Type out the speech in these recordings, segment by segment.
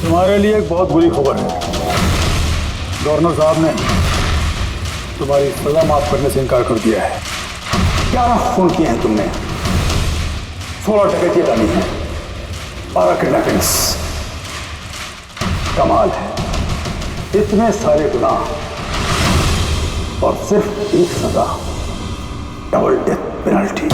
तुम्हारे लिए एक बहुत बुरी खबर है। गवर्नर साहब ने तुम्हारी सजा माफ करने से इनकार कर दिया है। 11 खून किए हैं तुमने, 16 डकैतियां डाली हैं, 12 किडनैपिंग्स। कमाल है, इतने सारे गुनाह और सिर्फ एक सजा, double death penalty.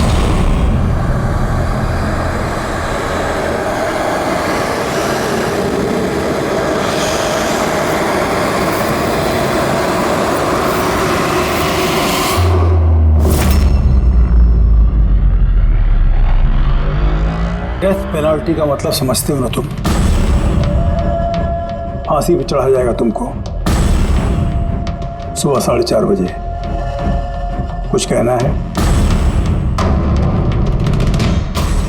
Death penalty का मतलब समझते हो ना तुम? फांसी पे चढ़ाया जाएगा तुमको सुबह 4:30 बजे। कुछ कहना है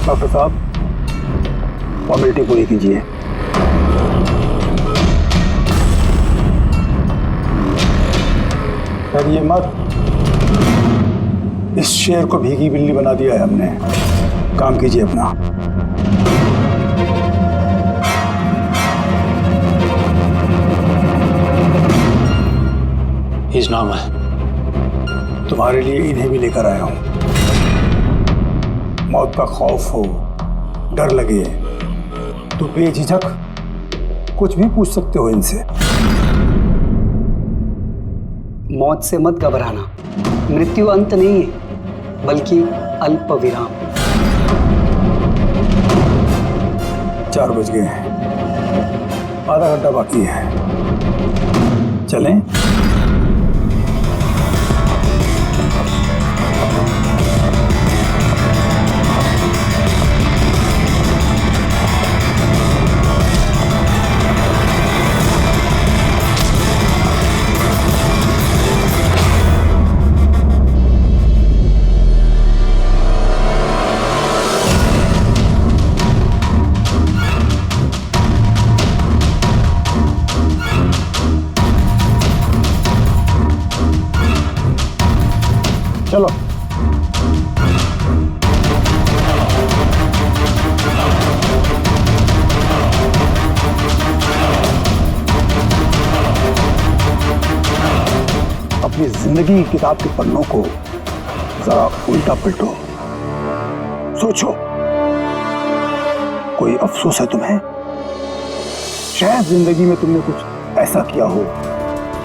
डॉक्टर साहब? फॉर्मेलिटी पूरी कीजिए। डरिए मत, इस शेर को भीगी बिल्ली बना दिया है हमने। काम कीजिए अपना। He's normal. तुम्हारे लिए इन्हें भी लेकर आया हूं। मौत का खौफ हो, डर लगे तो बेझिझक कुछ भी पूछ सकते हो इनसे। मौत से मत घबराना, मृत्यु अंत नहीं है बल्कि अल्प विराम। 4 बज गए हैं, आधा घंटा बाकी है। चलें? चलो। अपनी जिंदगी की किताब के पन्नों को जरा उल्टा पलटो, सोचो कोई अफसोस है तुम्हें? शायद जिंदगी में तुमने कुछ ऐसा किया हो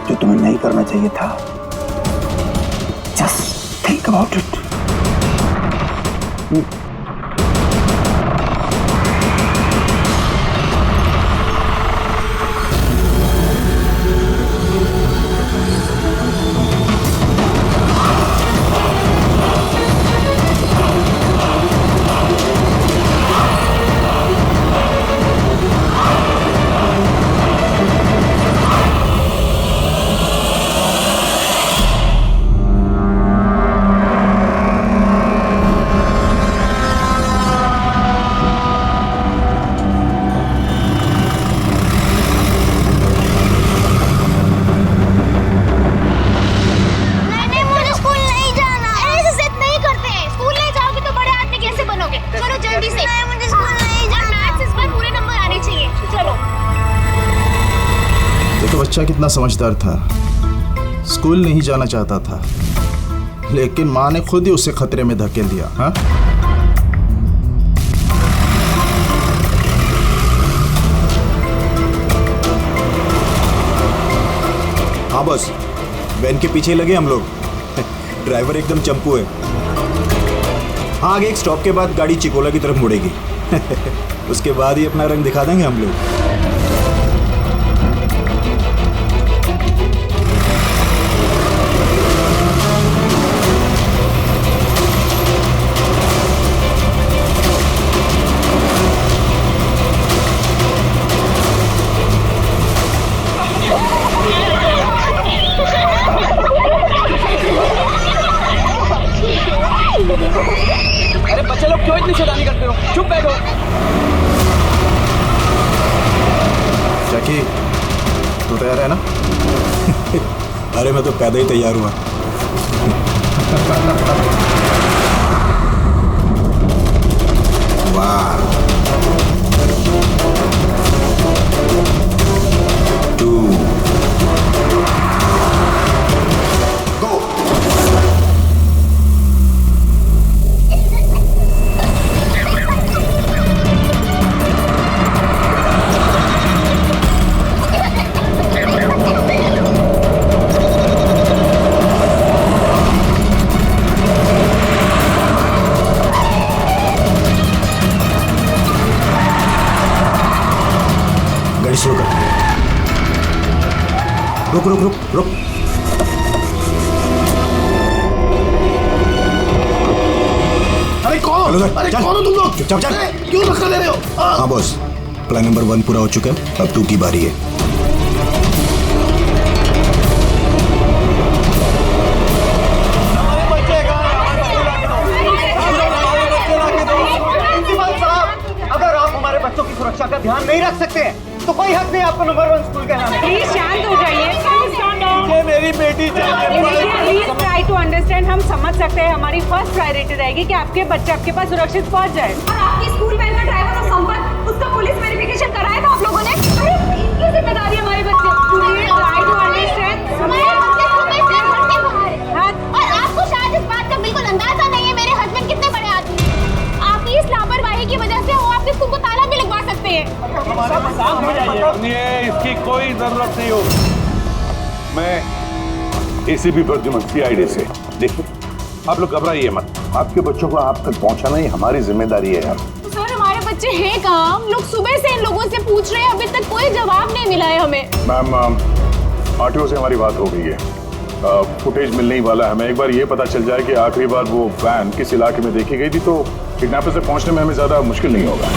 जो तुम्हें नहीं करना चाहिए था। Just think about it. बच्चा कितना समझदार था, स्कूल नहीं जाना चाहता था, लेकिन माँ ने खुद ही उसे खतरे में धकेल दिया। हाँ, हाँ बस, वैन के पीछे लगे हम लोग। ड्राइवर एकदम चंपू है। हाँ, आगे एक स्टॉप के बाद गाड़ी चिकोला की तरफ मुड़ेगी। उसके बाद ही अपना रंग दिखा देंगे हम लोग। अरे बच्चे लोग क्यों इतनी शैतानी करते हो? चुप बैठो। जैकी, तू तैयार है ना? अरे मैं तो पैदा ही तैयार हुआ। रुक रुक रुक। अरे कौन? चलो, अरे चल। कौन हो तुम लोग? चुप, चल। अरे, क्यों धक्का दे रहे हो? हाँ बॉस, प्लान नंबर 1 पूरा हो चुका है, अब 2 की बारी है। अगर आप हमारे बच्चों की सुरक्षा का ध्यान नहीं रख सकते हैं तो कोई हक नहीं आपको नंबर 1 स्कूल कहना है। प्लीज शांत हो जाइए। ये मेरी बेटी चाहिए। Please try to understand. हम समझ सकते हैं, हमारी फर्स्ट प्रायोरिटी रहेगी कि आपके बच्चे आपके पास सुरक्षित पहुंच जाए। और आपकी स्कूल वैन का ड्राइवर और संपर्क, उसका पुलिस वेरिफिकेशन कराया था आप लोगों ने? अरे इनकी जिम्मेदारी है हमारे बच्चे। Please try to understand. हमारे बच्चे सुबह से घर से बाहर हैं। और आपको शायद इस बात का बिल्कुल अंदाजा नहीं है मेरे हस्बैंड कितने बड़े आदमी हैं। आपकी इस लापरवाही की वजह से वो आपके स्कूल को ताला भी लगवा सकते हैं। इसकी कोई जरूरत नहीं हो। मैं एसीपी प्रद्युमन सीआईडी से। देखिए, आप लोग घबराइए मत। आपके बच्चों को आप तक पहुंचाना ही हमारी जिम्मेदारी है। तो सर हमारे बच्चे हैं कहाँ? हम लोग सुबह से इन लोगों से पूछ रहे हैं, अभी तक कोई जवाब नहीं मिला है हमें। मैम, आरटीओ से हमारी बात हो गई है, फुटेज मिलने ही वाला है। हमें एक बार ये पता चल जाए कि आखिरी बार वो वैन किस इलाके में देखी गई थी, तो किडनैपर से पहुंचने में हमें ज्यादा मुश्किल नहीं होगा।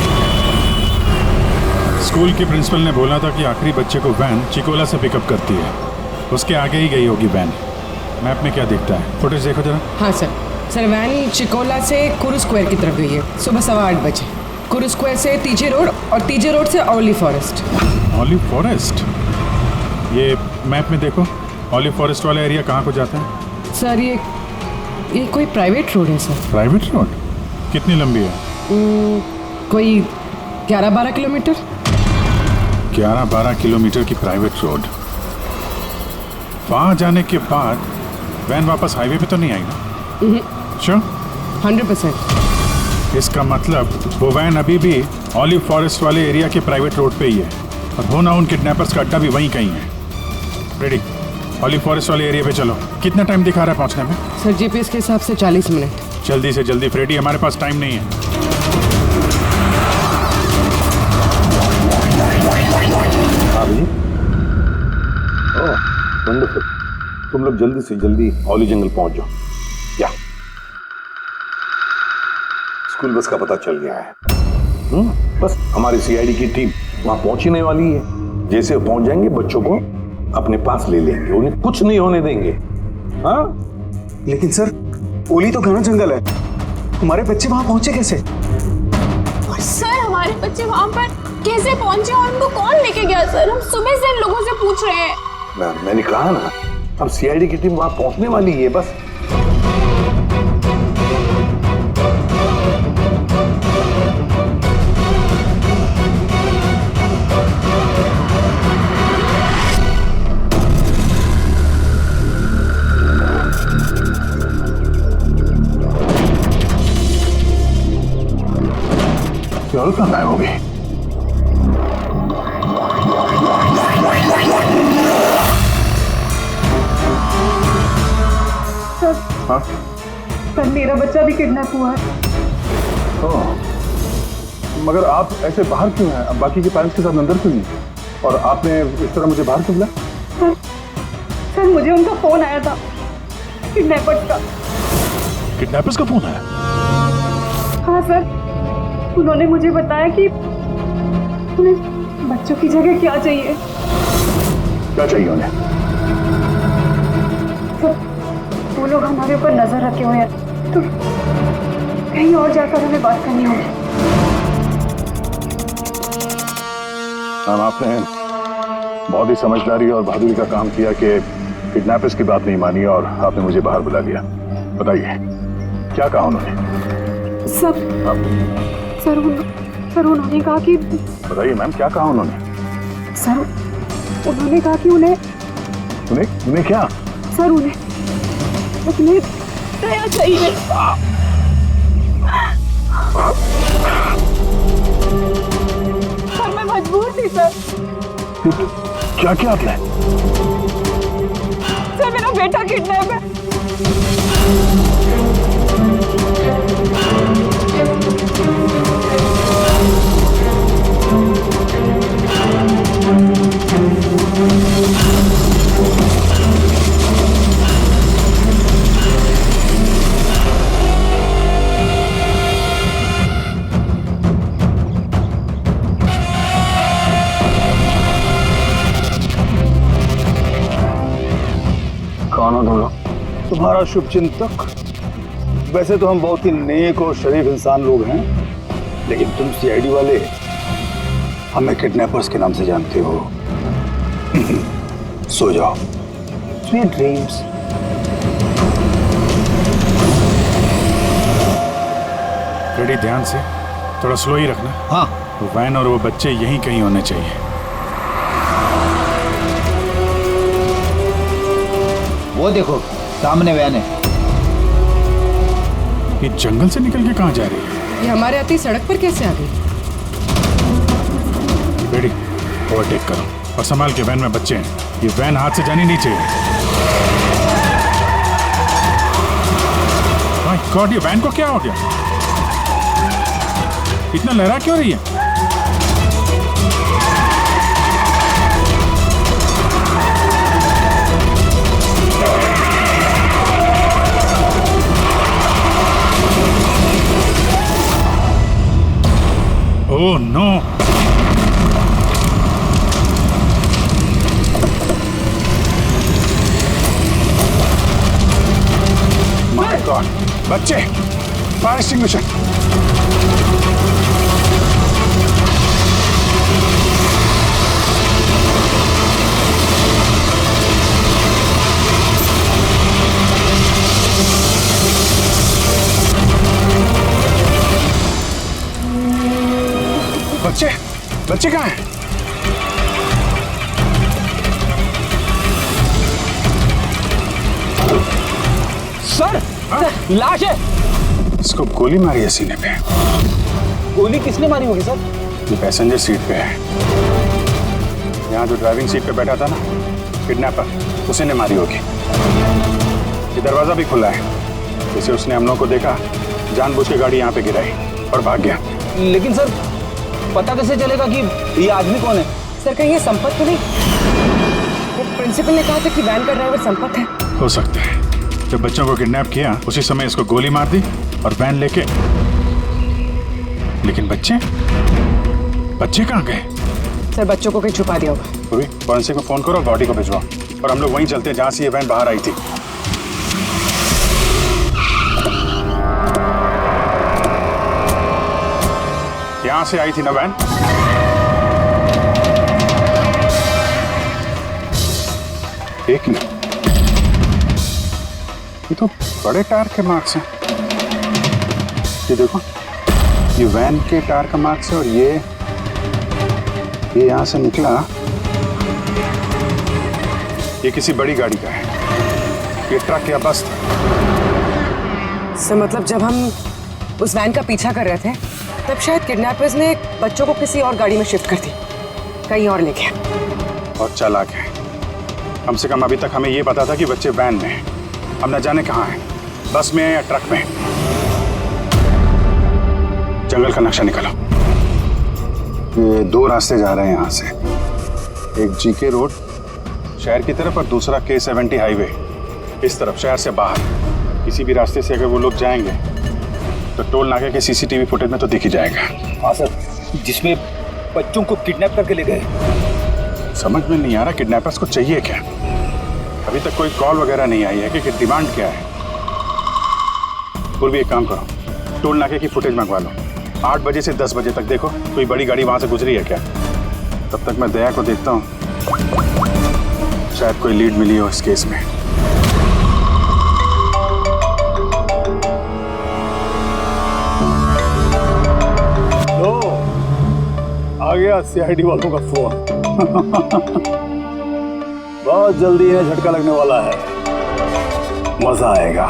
स्कूल के प्रिंसिपल ने बोला था कि आखिरी बच्चे को वैन चिकोला से पिकअप करती है, उसके आगे ही गई होगी वैन। मैप में क्या दिखता है, फुटेज देखो जरा। हाँ सर वैन चिकोला से कुरू स्क्वायर की तरफ गई है सुबह 8:15 बजे। कुरू स्क्वायर से तीजे रोड और तीजे रोड से ऑलिव फॉरेस्ट। Olive forest? ये मैप में देखो, ऑलिव फॉरेस्ट वाला एरिया कहाँ को जाता है? सर ये कोई प्राइवेट रोड है सर। Private road? कितनी लंबी है? कोई 11-12 किलोमीटर। 11-12 किलोमीटर की प्राइवेट रोड। वहाँ जाने के बाद वैन वापस हाईवे पे तो नहीं आई ना? श्योर? 100%। इसका मतलब वो वैन अभी भी ऑलिव फॉरेस्ट वाले एरिया के प्राइवेट रोड पे ही है, और हो ना उन किडनैपर्स का अड्डा भी वहीं कहीं है। रेडी, ऑलिव फॉरेस्ट वाले एरिया पे चलो। कितना टाइम दिखा रहा है पहुंचने में? सर जीपीएस के हिसाब से 40 मिनट। जल्दी से जल्दी फ्रेडी, हमारे पास टाइम नहीं है। हाँ भैया, ओह वंडरफुल। तुम लोग जल्दी से जल्दी ऑली जंगल पहुंच जाओ। क्या स्कूल बस का पता चल गया है? बस हमारी सीआईडी की टीम वहां पहुंचने वाली है। जैसे वो पहुंच जाएंगे, बच्चों को अपने पास ले लेंगे, उन्हें कुछ नहीं होने देंगे। हाँ, लेकिन सर, ओली तो घना जंगल है, हमारे बच्चे वहां पहुंचे कैसे? सर हमारे बच्चे वहाँ पर कैसे पहुंचे और उनको कौन लेके गया? सर हम सुबह से इन लोगों से पूछ रहे हैं। मैंने कहा ना, अब सीआईडी की टीम वहां पहुंचने वाली है। बस क्या कहाँ गायब हो गई? हाँ? सर मेरा बच्चा भी किडनैप हुआ है। मगर आप ऐसे बाहर क्यों हैं? अब बाकी के पेरेंट्स के साथ अंदर क्यों नहीं? और आपने इस तरह मुझे बाहर क्यों बुलाया? सर मुझे उनका फोन आया था, किडनैपर्स का। किडनैपर्स का फोन आया? हाँ सर, उन्होंने मुझे बताया कि उन्हें बच्चों की जगह क्या चाहिए। क्या चाहिए उन्हें? सर वो लोग हमारे ऊपर नजर रखे हुए हैं, तो कहीं और जाकर हमें बात करनी होगी। मैम, आपने बहुत ही समझदारी और बहादुरी का काम किया कि किडनैपर्स की बात नहीं मानी और आपने मुझे बाहर बुला लिया। बताइए, क्या कहा उन्होंने? सर उन्होंने कहा कि बताइए मैम, क्या कहा उन्होंने? सर उन्होंने कहा कि उन्हें क्या? सर उन्हें दया चाहिए। सर मैं मजबूर थी सर। क्या किया आपने? सर मेरा बेटा किडनैप है। हमारा शुभचिंतक। वैसे तो हम बहुत ही नेक और शरीफ इंसान लोग हैं, लेकिन तुम सीआईडी वाले हमें किडनैपर्स के नाम से जानते हो। सो जाओ, स्वीट ड्रीम्स। रेडी, ध्यान से, थोड़ा स्लो ही रखना। हाँ। वो वैन और वो बच्चे यहीं कहीं होने चाहिए। वो देखो सामने वैन है। ये जंगल से निकल के कहाँ जा रही है? ये हमारे आते ही सड़क पर कैसे आ गई? रेडी, ओवरटेक करो और संभाल के, वैन में बच्चे हैं। ये वैन हाथ से जानी नहीं चाहिए। माय गॉड, ये वैन को क्या हो गया? इतना लहरा क्यों रही है? Oh no! माय गॉड, बच्चे, फायर एक्सटिंग्विशर। बच्चे, बच्चे कहाँ हैं? सर, लाश है। इसको गोली मारी है सीने पे। गोली किसने मारी होगी सर? ये पैसेंजर सीट पे है। यहाँ जो ड्राइविंग सीट पे बैठा था ना, किडनैपर, उसी ने मारी होगी। ये दरवाजा भी खुला है, जैसे उसने हम लोगों को देखा, जानबूझ के गाड़ी यहाँ पे गिराई और भाग गया। लेकिन सर, पता कैसे चलेगा कि ये आदमी कौन है? सर, कहीं ये संपत तो नहीं? वो प्रिंसिपल ने कहा था कि वैन का ड्राइवर संपत है। हो सकता है। जब बच्चों को किडनैप किया उसी समय इसको गोली मार दी और वैन लेके। लेकिन बच्चे, बच्चे कहाँ गए? सर, बच्चों को कहीं छुपा दिया होगा। फॉरेंसिक को फोन करो, बॉडी को भिजवाओ और हम लोग वहीं चलते हैं जहाँ से ये वैन बाहर आई थी। यहाँ से आई थी ना वैन? एक मिनट, ये तो बड़े टायर के मार्क्स हैं। ये देखो, ये वैन के टायर का मार्क्स है और ये यहाँ से निकला, ये किसी बड़ी गाड़ी का है। ये ट्रक या बस था। सर, मतलब जब हम उस वैन का पीछा कर रहे थे तब शायद किडनैपर्स ने बच्चों को किसी और गाड़ी में शिफ्ट कर दी, कहीं और ले गया। बहुत चालाक है। कम से कम अभी तक हमें ये पता था कि बच्चे वैन में हैं। हम न जाने कहाँ हैं, बस में या ट्रक में। जंगल का नक्शा निकालो। ये दो रास्ते जा रहे हैं यहाँ से, एक जीके रोड शहर की तरफ और दूसरा K70 हाईवे इस तरफ शहर से बाहर। किसी भी रास्ते से अगर वो लोग जाएंगे तो टोल नाके के सीसीटीवी फुटेज में तो दिख ही जाएगा। हाँ सर, जिसमें बच्चों को किडनैप करके ले गए। समझ में नहीं आ रहा किडनैपर्स को चाहिए क्या। अभी तक कोई कॉल वगैरह नहीं आई है कि डिमांड क्या है। पूर्वी, एक काम करो, टोल नाके की फुटेज मंगवा लो। 8 बजे से 10 बजे तक देखो कोई बड़ी गाड़ी वहां से गुजरी है क्या। तब तक मैं दया को देखता हूँ, शायद कोई लीड मिली हो इस केस में। लो, आ गया सीआईडी वालों का फोन। बहुत जल्दी इन्हें झटका लगने वाला है, मजा आएगा।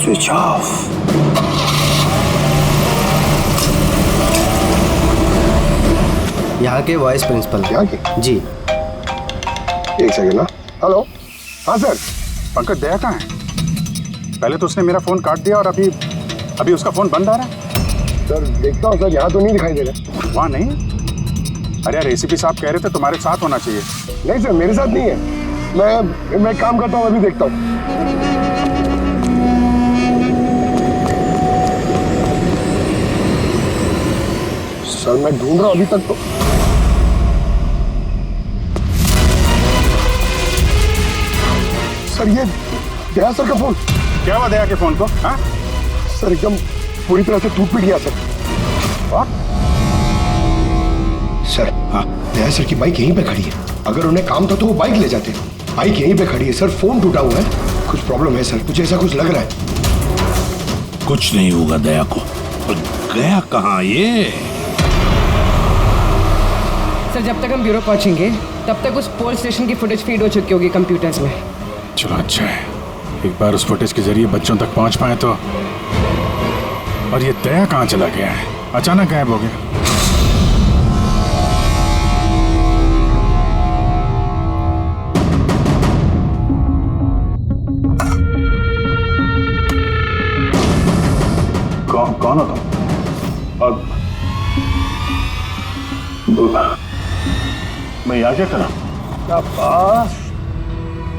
Switch off. यहाँ के वाइस प्रिंसिपल। यहाँ के? जी। एक सेकंड ना। हेलो, हाँ सर। पंकज, दया कहाँ है? पहले तो उसने मेरा फोन काट दिया और अभी उसका फोन बंद आ रहा है। सर देखता हूँ सर, यहाँ तो नहीं दिखाई दे रहा। वहाँ नहीं? अरे यार, एसीपी साहब कह रहे थे तुम्हारे साथ होना चाहिए। नहीं सर, मेरे साथ नहीं है। मैं काम करता हूँ, अभी देखता हूँ। सर मैं ढूंढ रहा हूँ अभी तक तो। सर ये दया सर का फोन। क्या हुआ दया के फोन को? हाँ सर एकदम पूरी तरह से टूट पिट गया सर। सर हाँ, दया सर की बाइक यहीं पे खड़ी है। अगर उन्हें काम था तो वो बाइक ले जाते। बाइक यहीं पे खड़ी है सर, फोन टूटा हुआ है। कुछ प्रॉब्लम है सर, मुझे ऐसा कुछ लग रहा है। कुछ नहीं होगा दया को। पर गया कहाँ ये? सर जब तक हम ब्यूरो पहुंचेंगे तब तक उस पोल स्टेशन की फुटेज फीड हो चुकी होगी कंप्यूटर्स में। चलो अच्छा है, एक बार उस फुटेज के जरिए बच्चों तक पहुंच पाए तो। और ये दया कहाँ चला गया है? अचानक गायब हो गया। कौन हो तुम? और मैं यहाँ क्या करा?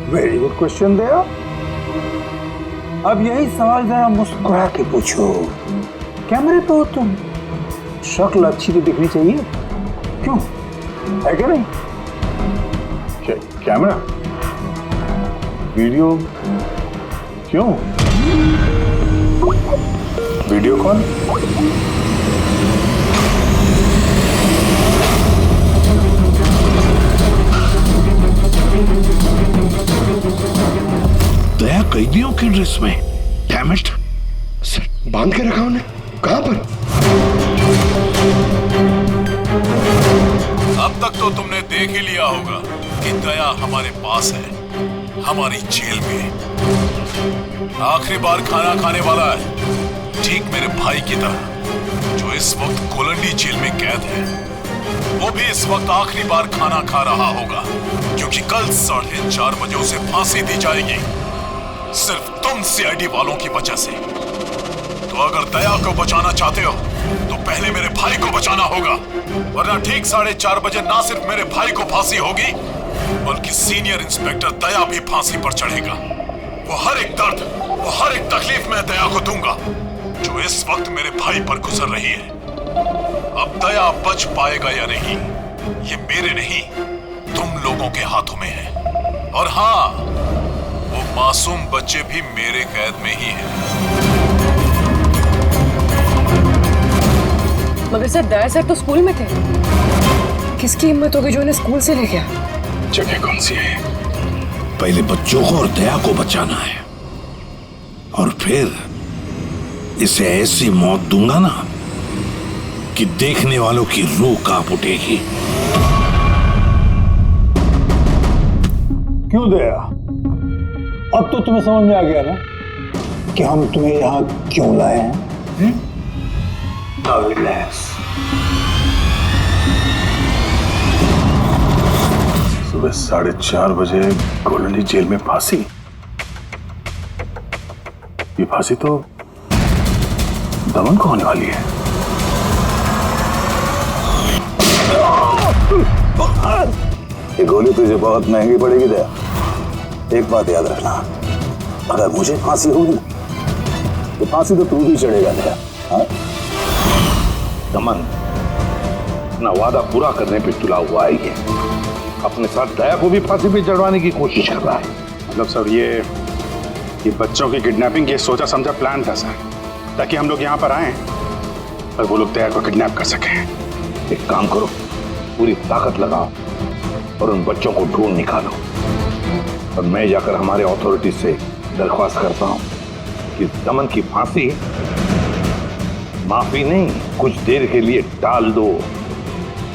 वेरी गुड क्वेश्चन दया। अब यही सवाल जरा मुस्कुरा के पूछो। कैमरे पे हो तुम, शक्ल अच्छी तो दिखनी चाहिए, क्यों है क्या नहीं? कैमरा वीडियो क्यों? वीडियो कौन? दया कैदियों की ड्रेस में। Damn it. सर बांध के रखा उन्हें, कहां पर? अब तक तो तुमने देख ही लिया होगा कि दया हमारे पास है, हमारी जेल में। आखिरी बार खाना खाने वाला है, ठीक मेरे भाई की तरह, जो इस वक्त कोलंडी जेल में कैद है। वो भी इस वक्त आखिरी बार खाना खा रहा होगा, क्योंकि कल 4:30 बजे उसे फांसी दी जाएगी, सिर्फ तुम सीआईडी वालों की वजह से। तो अगर दया को बचाना चाहते हो तो पहले मेरे भाई को बचाना होगा, वरना ठीक 4:30 बजे ना सिर्फ मेरे भाई को फांसी होगी, बल्कि सीनियर इंस्पेक्टर दया भी फांसी पर चढ़ेगा। वो हर एक दर्द, वो हर एक तकलीफ मैं दया को दूंगा जो इस वक्त मेरे भाई पर गुजर रही है। अब दया बच पाएगा या नहीं, ये मेरे नहीं तुम लोगों के हाथों में है। और हाँ, वो मासूम बच्चे भी मेरे कैद में ही हैं। मगर सर दया सर तो स्कूल में थे, किसकी हिम्मत होगी जो इन्हें स्कूल से ले गया? जगह कौन सी है? पहले बच्चों को और दया को बचाना है, और फिर इसे ऐसी मौत दूंगा ना कि देखने वालों की रूह कांप उठेगी। क्यों दया? अब तो तुम्हें समझ में आ गया ना कि हम तुम्हें यहाँ क्यों लाए हैं? रिलैक्स। सुबह 4:30 बजे कोलंडी जेल में फांसी। ये फांसी तो दमन को होने वाली है। ये गोली तुझे बहुत महंगी पड़ेगी दया। एक बात याद रखना, अगर मुझे फांसी होगी ना तो फांसी तो तू भी चढ़ेगा दया। हाँ? दमन अपना वादा पूरा करने पे तुला हुआ है, ये अपने साथ दया को भी फांसी पे चढ़वाने की कोशिश कर रहा है। मतलब सर ये बच्चों की किडनैपिंग ये सोचा समझा प्लान था सर, ताकि हम लोग यहाँ पर आए और वो लोग दया को किडनैप कर सकें। एक काम करो, पूरी ताकत लगाओ और उन बच्चों को ढूंढ निकालो, और मैं जाकर हमारे अथॉरिटी से दरख्वास्त करता हूँ कि दमन की फांसी माफी नहीं, कुछ देर के लिए टाल दो,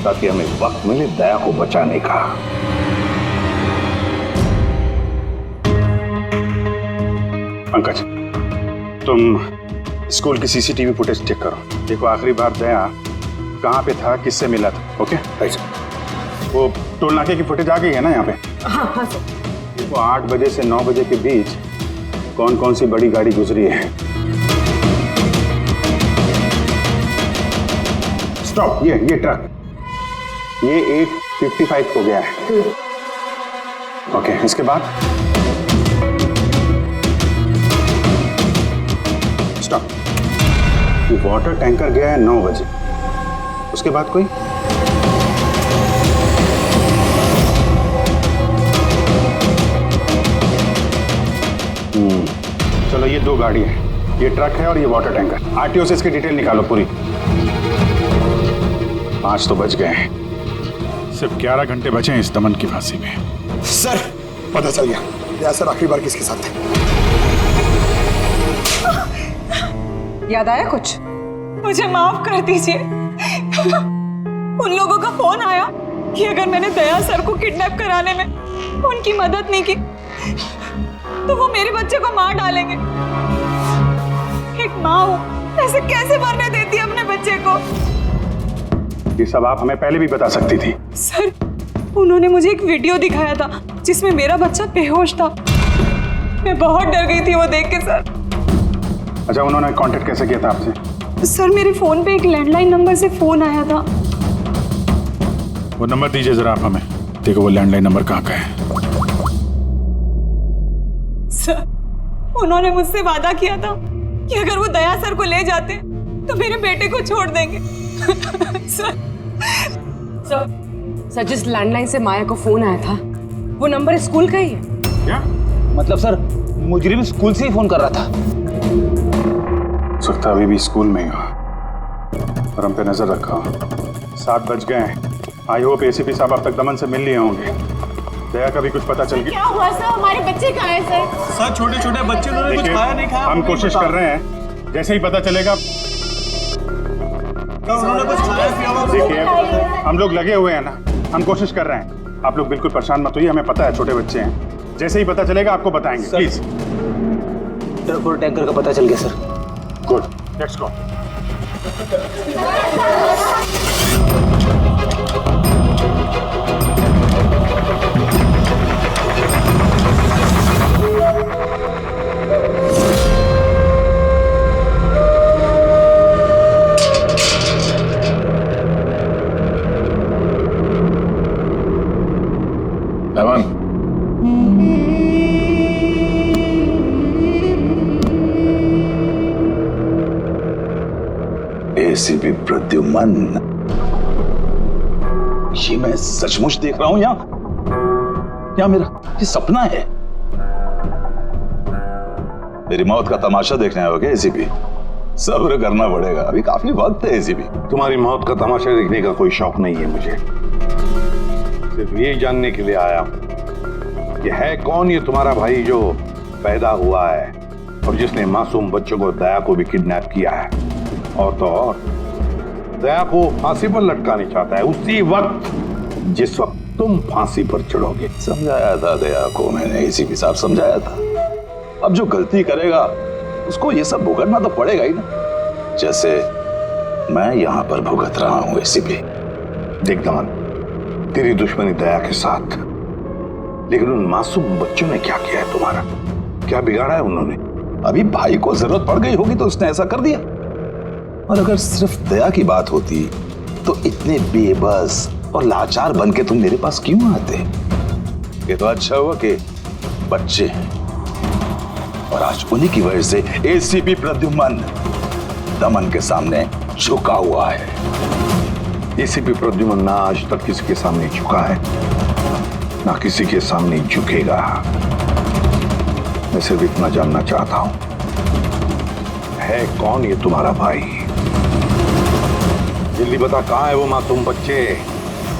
ताकि हमें वक्त मिले दया को बचाने का। पंकज, तुम स्कूल की सीसीटीवी फुटेज चेक करो, देखो आखिरी बार दया कहाँ पे था, किससे मिला था। ओके वो टोल नाके की फुटेज आ गई है ना यहाँ पे? हाँ हाँ सर। देखो 8 बजे से 9 बजे के बीच कौन कौन सी बड़ी गाड़ी गुजरी है। स्टॉप, ये ट्रक, ये 8:55 को गया है। ओके, इसके बाद स्टॉप, वाटर टैंकर गया है 9 बजे, उसके बाद कोई? चलो ये 2 गाड़ी है, ये ट्रक है और ये वाटर टैंकर। आरटीओ से इसकी डिटेल निकालो पूरी। 5 तो बच गए हैं। सिर्फ 11 घंटे बचे हैं इस दमन की फांसी में। सर पता चल गया दया सर आखिरी बार किसके साथ थे। याद आया कुछ? मुझे माफ कर दीजिए। उन लोगों का फोन आया कि अगर मैंने दया सर को किडनैप कराने में उनकी मदद नहीं की तो वो मेरे बच्चे को मार डालेंगे। एक माँ हूँ, ऐसे कैसे मरने देती अपने बच्चे को? ये सब आप हमें पहले भी बता सकती थी। सर, उन्होंने मुझे एक वीडियो दिखाया था जिसमें मेरा बच्चा बेहोश था। मैं बहुत डर गई थी वो देख के सर। अच्छा, उन्होंने कांटेक्ट कैसे किया था आपसे? सर, मेरे फोन पे एक लैंडलाइन नंबर से फोन आया था। वो नंबर दीजिए जरा आप हमें। देखो वो लैंडलाइन नंबर कहाँ का है। सर, उन्होंने मुझसे वादा किया था कि अगर वो दया सर को ले जाते तो मेरे बेटे को छोड़ देंगे। सर, जिस लैंडलाइन से माया को फोन आया था वो नंबर स्कूल का ही है। क्या मतलब सर, मुजरिम स्कूल से ही फोन कर रहा था। सकता अभी भी स्कूल में ही हो और हम पे नजर रखा। 7 बज गए हैं। आई होप एसीपी साहब अब तक दमन से मिल लिए होंगे। दया का भी कुछ पता चल गया? क्या हुआ सर? हमारे बच्चे कहाँ हैं सर? सर, छोटे छोटे बच्चे, उन्होंने कुछ खाया नहीं खाया। हम कोशिश कर रहे हैं, जैसे ही पता चलेगा। उन्होंने कुछ खाया पिया? देखिए, हम लोग लगे हुए हैं ना, हम कोशिश कर रहे हैं। आप लोग बिल्कुल परेशान मत होइए, हमें पता है छोटे बच्चे हैं। जैसे ही पता चलेगा आपको बताएंगे। प्लीज। ट्रक और टैंकर का पता चल गया sir. Good, let's go. Daman, ACP Pradyuman, ये मैं सचमुच देख रहा हूं या मेरा ये सपना है? मेरी मौत का तमाशा देखने आओगे एसीपी? सब्र करना पड़ेगा, अभी काफी वक्त है एसीपी। तुम्हारी मौत का तमाशा देखने का कोई शौक नहीं है मुझे। सिर्फ ये जानने के लिए आया हूं कि है कौन ये तुम्हारा भाई जो पैदा हुआ है और जिसने मासूम बच्चों को, दया को भी किडनैप किया है। और तो और दया को फांसी पर लटकाना चाहता है उसी वक्त जिस वक्त तुम फांसी पर चढ़ोगे। समझाया था दया को मैंने, एसीपी साहब समझाया था। अब जो गलती करेगा उसको ये सब भुगतना तो पड़ेगा ही ना, जैसे मैं यहाँ पर भुगत रहा हूँ एसीपी। देख दमन, तेरी दुश्मनी दया के साथ, लेकिन उन मासूम बच्चों ने क्या किया है तुम्हारा? क्या बिगाड़ा है उन्होंने? अभी भाई को जरूरत पड़ गई होगी तो उसने ऐसा कर दिया। और अगर सिर्फ दया की बात होती तो इतने बेबस और लाचार बन के तुम मेरे पास क्यों आते? ये तो अच्छा हुआ कि बच्चे हैं और आज उन्हीं की वजह से एसीपी प्रद्युमन दमन के सामने झुका हुआ है। एसीपी प्रद्युमन ना आज तक किसी के सामने झुका है, ना किसी के सामने झुकेगा। मैं सिर्फ इतना जानना चाहता हूं, है कौन ये तुम्हारा भाई? जल्दी बता, कहां है वो मासूम बच्चे?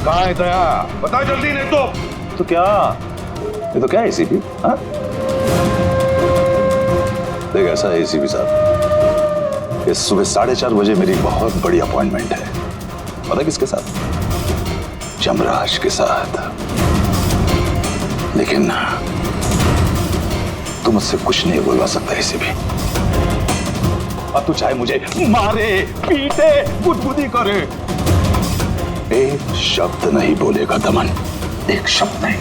कहां है दया? बता जल्दी, नहीं तो क्या ये तो क्या है एसीपी? देख ऐसा है एसीपी साहब, इस सुबह 4:30 बजे मेरी बहुत बड़ी अपॉइंटमेंट है। पता किसके साथ? जमराज के साथ। लेकिन तू मुझसे कुछ नहीं बोलवा सकता एसीपी। अब तू चाहे मुझे मारे, पीटे, गुदगुदी करे, एक शब्द नहीं बोलेगा दमन, एक शब्द नहीं।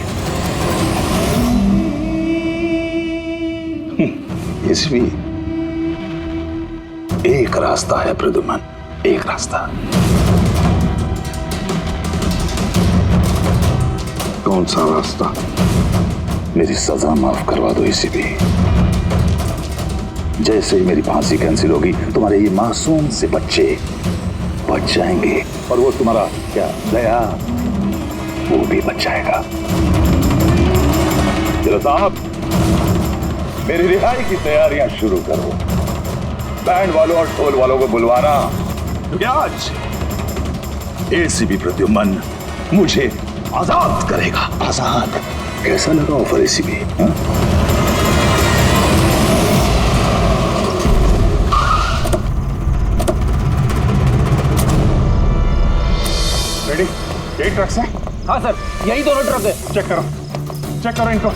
एसीपी, एक रास्ता है प्रद्युमन, एक रास्ता। कौन सा रास्ता? मेरी सजा माफ करवा दो एसीपी। जैसे ही मेरी फांसी कैंसिल होगी तुम्हारे ये मासूम से बच्चे बच जाएंगे और वो तुम्हारा क्या दया, वो भी बच जाएगा। चलो साहब, मेरी रिहाई की तैयारियां शुरू करो। बैंड वालों और ढोल वालों को बुलवाना, क्योंकि आज एसीपी प्रद्युम्न मुझे आजाद करेगा। आजाद? कैसा लगा ऑफर एसीपी? रेडी? यही ट्रक से? हाँ सर, यही दोनों ट्रक है। चेक करो इनको।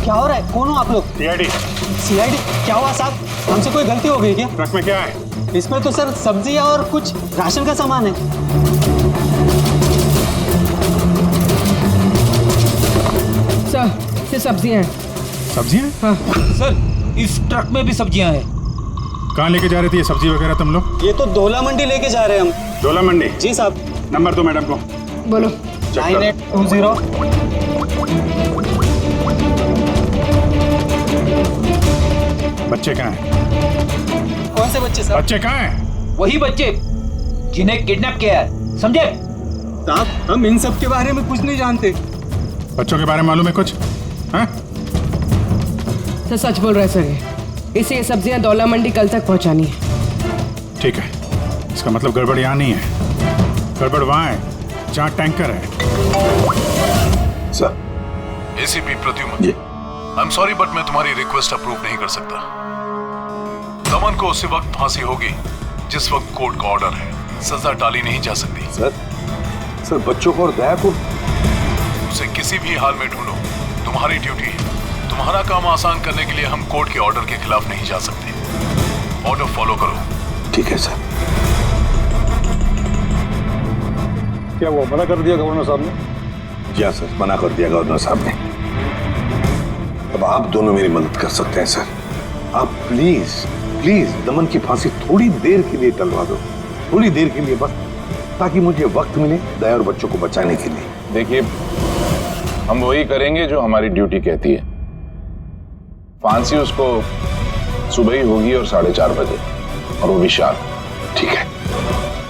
क्या हो रहा है? कौन हो आप लोग? सीआईडी। सीआईडी? क्या हुआ साहब? हमसे कोई गलती हो गई क्या? ट्रक में क्या है? इसमें तो सर सब्जियां और कुछ राशन का सामान है। सर, ये सब्जियां हैं। सब्जियां? हाँ। सर, इस ट्रक में भी सब्जियां हैं। कहाँ लेके जा रहे थे ये सब्जी वगैरह तुम लोग? ये तो डोला मंडी लेके जा रहे हैं हम। डोला मंडी? जी साहब। नंबर दो मैडम को। बोलो। 9820। बच्चे कहाँ हैं? कौन से बच्चे साहब? बच्चे कहाँ हैं? वही बच्चे जिन्हें किडनैप किया है, समझे? साहब, हम इन सब के बारे में कुछ नहीं जानते। बच्चों के बारे में मालूम है कुछ? हाँ? सर सच बोल रहा है सर, इसे ये सब्जियां दौला मंडी कल तक पहुंचानी है। ठीक है, इसका मतलब गड़बड़ यहाँ नहीं है, गड़बड़ वहाँ है जहाँ टैंकर है। Sir. ACP Pradyumna, I am sorry but मैं तुम्हारी रिक्वेस्ट अप्रूव नहीं कर सकता। दमन को उसी वक्त फांसी होगी जिस वक्त कोर्ट का ऑर्डर है, सजा टाली नहीं जा सकती। सर बच्चों को और दया को उसे किसी भी हाल में ढूंढो, तुम्हारी ड्यूटी है। तुम्हारा काम आसान करने के लिए हम कोर्ट के ऑर्डर के खिलाफ नहीं जा सकते। ऑर्डर फॉलो करो। ठीक है सर। क्या वो मना कर दिया गवर्नर साहब ने? जी हाँ सर, मना कर दिया गवर्नर साहब ने। अब आप दोनों मेरी मदद कर सकते हैं सर। आप प्लीज दमन की फांसी थोड़ी देर के लिए टलवा दो, थोड़ी देर के लिए बस, ताकि मुझे वक्त मिले दया और बच्चों को बचाने के लिए। देखिए, हम वही करेंगे जो हमारी ड्यूटी कहती है। फांसी उसको सुबह ही होगी और 4:30 बजे, और वो भी शार्प। ठीक है,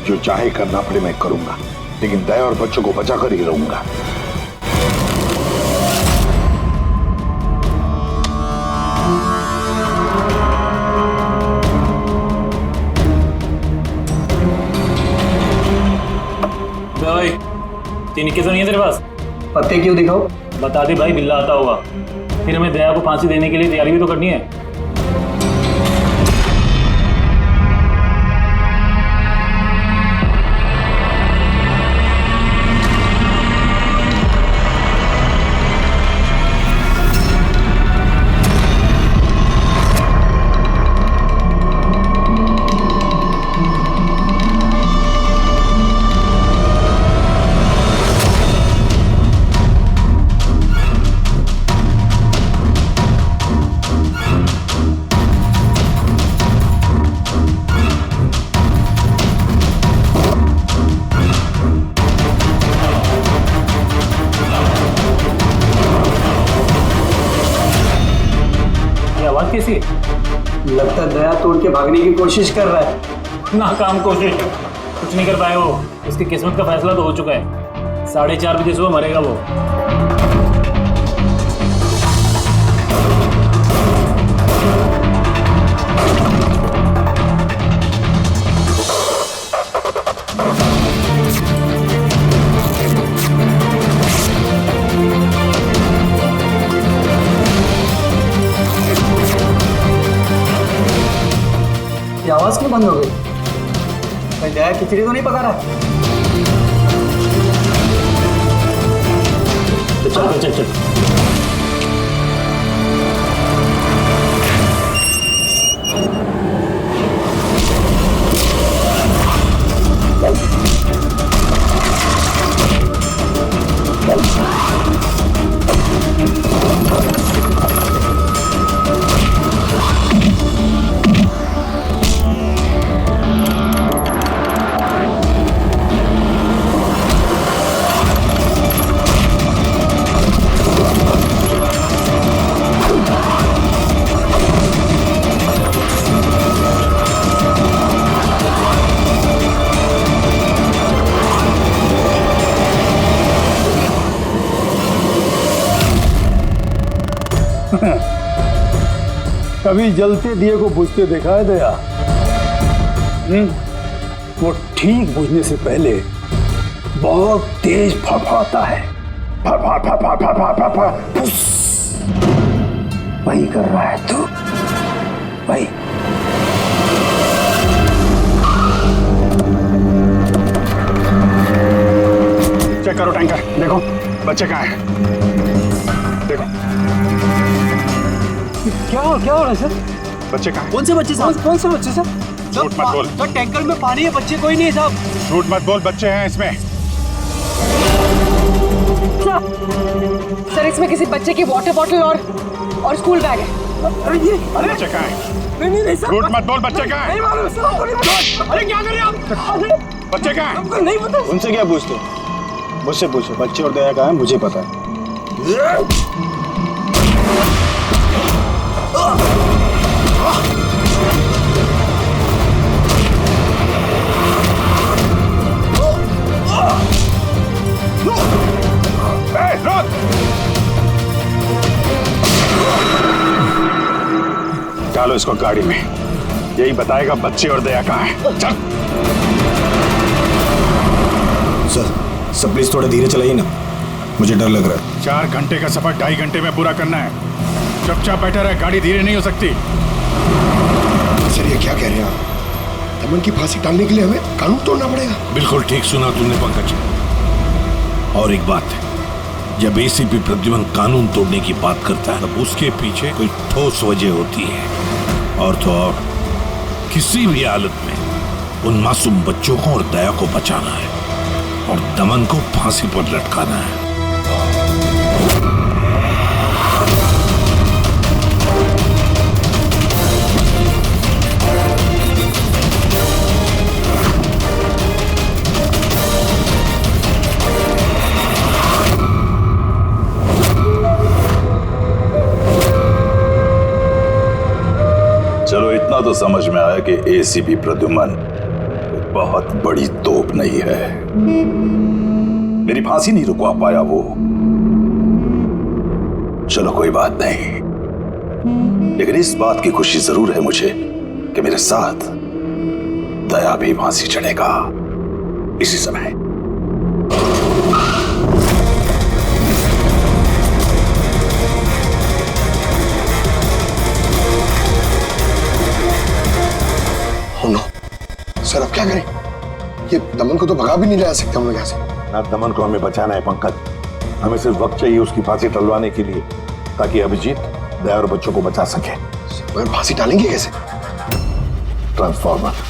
जो चाहे करना पड़े मैं करूंगा, लेकिन दया और बच्चों को बचाकर ही रहूंगा। भाई, तीन इक्के तो नहीं है तेरे पास? पत्ते क्यों दिखाओ? बता दे भाई, बिल्ला आता होगा। फिर हमें दया को फांसी देने के लिए तैयारी भी तो करनी है। कैसी? लगता है दया तोड़ के भागने की कोशिश कर रहा है। नाकाम कोशिश, कुछ नहीं कर पाए वो। उसकी किस्मत का फैसला तो हो चुका है। 4:30 बजे सुबह मरेगा वो। ये आवाज क्यों बंद हो गई? भाई दया खिचड़ी तो नहीं पका रहा? चल चल चल। कभी जलते दिए को बुझते देखा है दया? वो ठीक बुझने से पहले बहुत तेज फड़फड़ाता है। फड़फड़ फड़फड़ फड़फड़ फड़फड़, वही कर रहा है तू, वही। चेक करो टैंकर, देखो बच्चे कहाँ हैं? देखो क्या हो रहा है सर? बच्चे कहाँ? कौन से बच्चे साहब? कौन से बच्चे साहब? झूठ मत बोल। सर टैंकर में पानी है, बच्चे कोई नहीं है साहब। झूठ मत बोल, बच्चे हैं इसमें। सर इसमें किसी बच्चे की वाटर बॉटल और स्कूल बैग है। अरे ये बच्चे कहाँ हैं? नहीं सर, झूठ मत बोल, बच्चे कहाँ हैं? नहीं मालूम सर। अरे क्या कर रहे हैं आप? बच्चे कहाँ हैं? हमको नहीं पता। उनसे क्या पूछते? मुझसे पूछो, बच्चे और दया कहाँ है मुझे पता है। डालो इसको गाड़ी में, यही बताएगा बच्चे और दया कहाँ हैं। चल। सर प्लीज थोड़ा धीरे चलाइए ना, मुझे डर लग रहा है। 4 घंटे का सफर 2.5 घंटे में पूरा करना है। चुपचाप बैठा रहे, गाड़ी धीरे नहीं हो सकती। सर ये क्या कह रहे हैं आप? दमन की फांसी टालने के लिए हमें कानून तोड़ना पड़ेगा? बिल्कुल ठीक सुना तुमने पंकज। और एक बात है, जब एसीपी प्रद्युमन कानून तोड़ने की बात करता है तब उसके पीछे कोई ठोस वजह होती है। और तो और किसी भी हालत में उन मासूम बच्चों को और दया को बचाना है और दमन को फांसी पर लटकाना है। चलो इतना तो समझ में आया कि एसीपी प्रद्युमन बहुत बड़ी तोप नहीं है। मेरी फांसी नहीं रुकवा पाया वो। चलो कोई बात नहीं, लेकिन इस बात की खुशी जरूर है मुझे कि मेरे साथ दया भी फांसी चढ़ेगा इसी समय। सर अब क्या करें? ये दमन को तो भगा भी नहीं ला सकते हम लोग यहाँ से। ना दमन को हमें बचाना है पंकज, हमें सिर्फ वक्त चाहिए उसकी फांसी टलवाने के लिए, ताकि अभिजीत दया और बच्चों को बचा सके। मगर फांसी डालेंगे कैसे? ट्रांसफॉर्मर।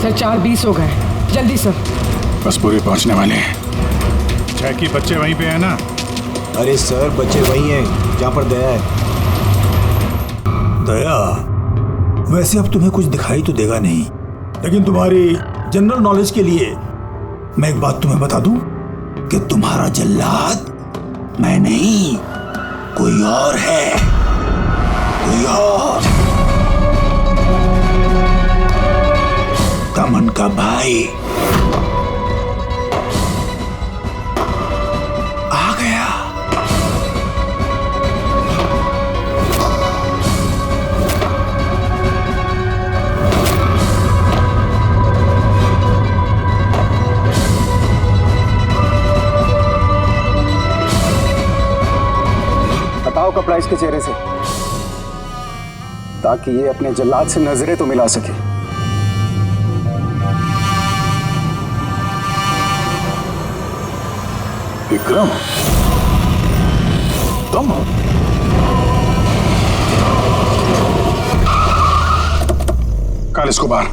सर 4:20 हो गए, जल्दी सर। बस पूरे पहुंचने वाले हैं। 6 की बच्चे वहीं पे है ना? अरे सर बच्चे वहीं हैं जहाँ पर दया है। दया, वैसे अब तुम्हें कुछ दिखाई तो देगा नहीं, लेकिन तुम्हारी जनरल नॉलेज के लिए मैं एक बात तुम्हें बता दूं कि तुम्हारा जल्लाद मैं नहीं, कोई और है, कोई और। दमन का भाई आ गया। हटाओ कपड़ा इसके चेहरे से, ताकि ये अपने जल्लाद से नजरें तो मिला सके। विक्रम, तुम? कल इसको बाहर।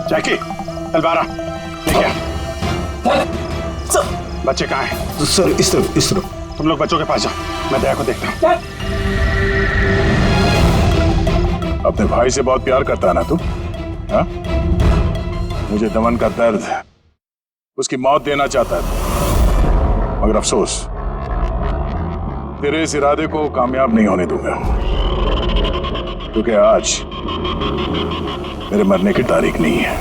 जैकी, चल बाहर लेके आ। बच्चे कहाँ हैं? सर इस तरफ। तुम लोग बच्चों के पास जाओ, मैं दया को देखता हूँ। अपने भाई से बहुत प्यार करता है ना तू? हाँ? मुझे दमन का दर्द, उसकी मौत देना चाहता है, मगर अफसोस तेरे इस इरादे को कामयाब नहीं होने दूंगा, क्योंकि आज मेरे मरने की तारीख नहीं है।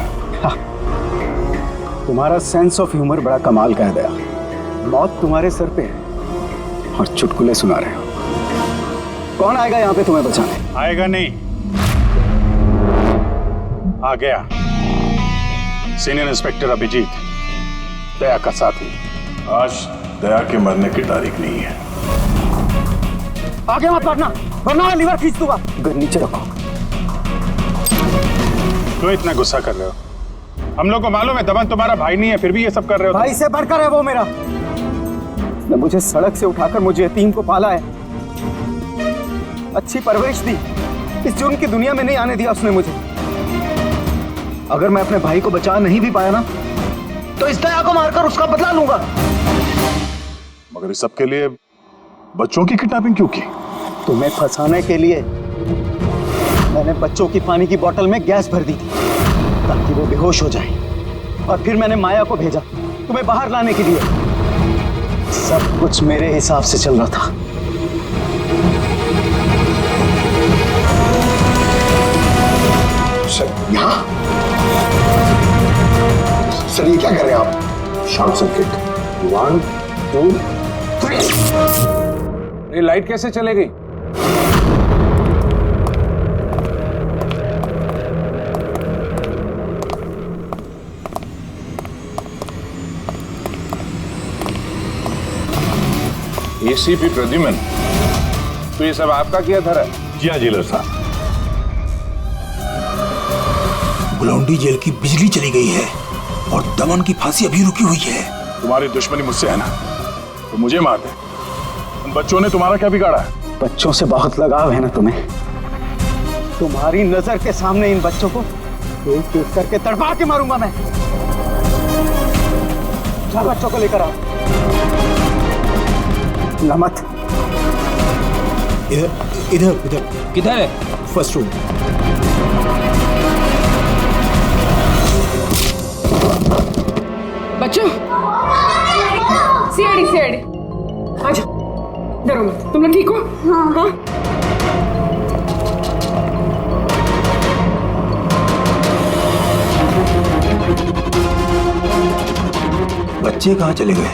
तुम्हारा सेंस ऑफ ह्यूमर बड़ा कमाल का है दया। मौत तुम्हारे सर पे है और चुटकुले सुना रहे हो। कौन आएगा यहाँ पे तुम्हें बचाने? आएगा नहीं, आ गया सीनियर इंस्पेक्टर अभिजीत, दया का साथी। आज दया के मरने की तारीख नहीं है। आगे मत बढ़ना वरना लीवर खींच दूंगा। gun नीचे रखो। क्यों इतना गुस्सा कर रहे हो? हम लोग को मालूम है दमन तुम्हारा भाई नहीं है, फिर भी ये सब कर रहे हो। भाई से बढ़कर है वो मेरा। उसने मुझे सड़क से उठाकर मुझे यतीम को पाला है, अच्छी परवरिश दी, इस जुर्म की दुनिया में नहीं आने दिया उसने मुझे। अगर मैं अपने भाई को बचा नहीं भी पाया ना, तो इस दया को मारकर उसका बदला लूंगा। मगर इस सब के लिए बच्चों की किडनैपिंग क्यों की? तुम्हें फंसाने के लिए मैंने बच्चों की पानी की बोतल में गैस भर दी थी ताकि वो बेहोश हो जाए, और फिर मैंने माया को भेजा तुम्हें बाहर लाने के लिए। सब कुछ मेरे हिसाब से चल रहा था। सर यहाँ? सर ये क्या कर रहे हैं आप? Short circuit. 1 2 3। ये लाइट कैसे चले गई? एसीपी प्रद्युमन, तो ये सब आपका किया था? जी हाँ जेलर साहब। गुलौंडी जेल की बिजली चली गई है और दमन की फांसी अभी रुकी हुई है। तुम्हारी दुश्मनी मुझसे है ना, तो मुझे मार दे। उन बच्चों ने तुम्हारा क्या बिगाड़ा है? बच्चों से बहुत लगाव है ना तुम्हें। तुम्हारी नजर के सामने इन बच्चों को एक एक करके तड़पा के मारूंगा मैं। जा बच्चों को लेकर आओ। लमत इधर इधर इधर। किधर है? First room. बच्चों, सीआईडी सीआईडी, आजा, डरो मत। तुम लोग ठीक हो? हाँ। बच्चे कहाँ चले गए?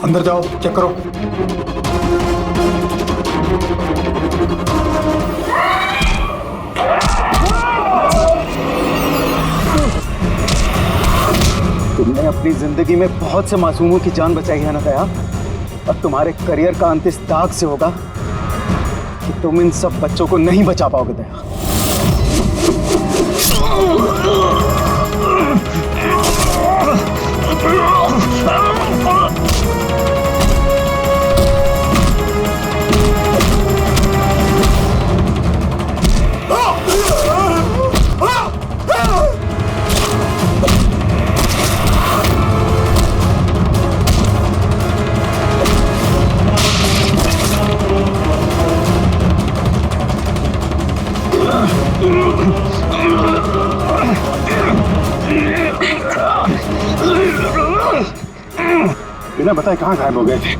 अंदर जाओ, चेक करो। तुमने अपनी जिंदगी में बहुत से मासूमों की जान बचाई है ना दया, और तुम्हारे करियर का अंत इस दाग से होगा कि तुम इन सब बच्चों को नहीं बचा पाओगे दया। बिना बताए कहाँ गायब हो गए थे?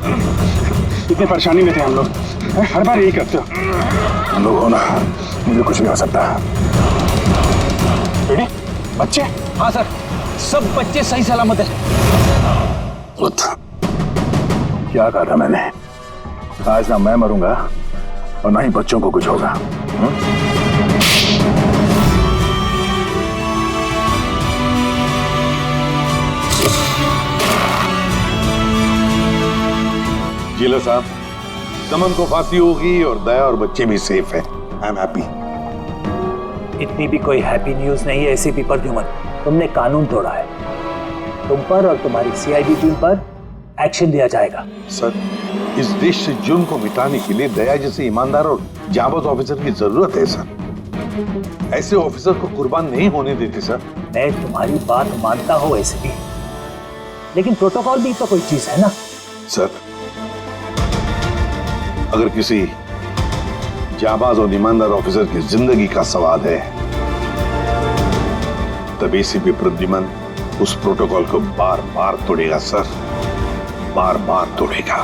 इतने परेशानी में थे हम लोग। हर बार यही करते हो। हम लोग हो ना, मुझे कुछ नहीं हो सकता। बेटी, बच्चे? हाँ सर, सब बच्चे सही सलामत है। क्या कहा था मैंने? आज ना मैं मरूंगा और ना ही बच्चों को कुछ होगा। जिला साहब, दमन को फांसी होगी और दया और बच्चे भी सेफ हैं। I am happy. इतनी भी कोई हैप्पी न्यूज नहीं है एसीपी प्रद्युमन। तुमने कानून तोड़ा है। तुम पर और तुम्हारी सीआईडी टीम पर एक्शन लिया जाएगा। सर, इस देश से जुर्म को मिटाने के लिए दया जैसे ईमानदार और जाबाज ऑफिसर की जरूरत है सर। ऐसे ऑफिसर को कुर्बान नहीं होने देते सर। मैं तुम्हारी बात मानता हूँ एसीपी, लेकिन प्रोटोकॉल भी तो कोई चीज है ना। सर, अगर किसी जाबाज और ईमानदार ऑफिसर की जिंदगी का सवाल है, तब एसीपी प्रद्युमन उस प्रोटोकॉल को बार बार तोड़ेगा सर, बार बार तोड़ेगा।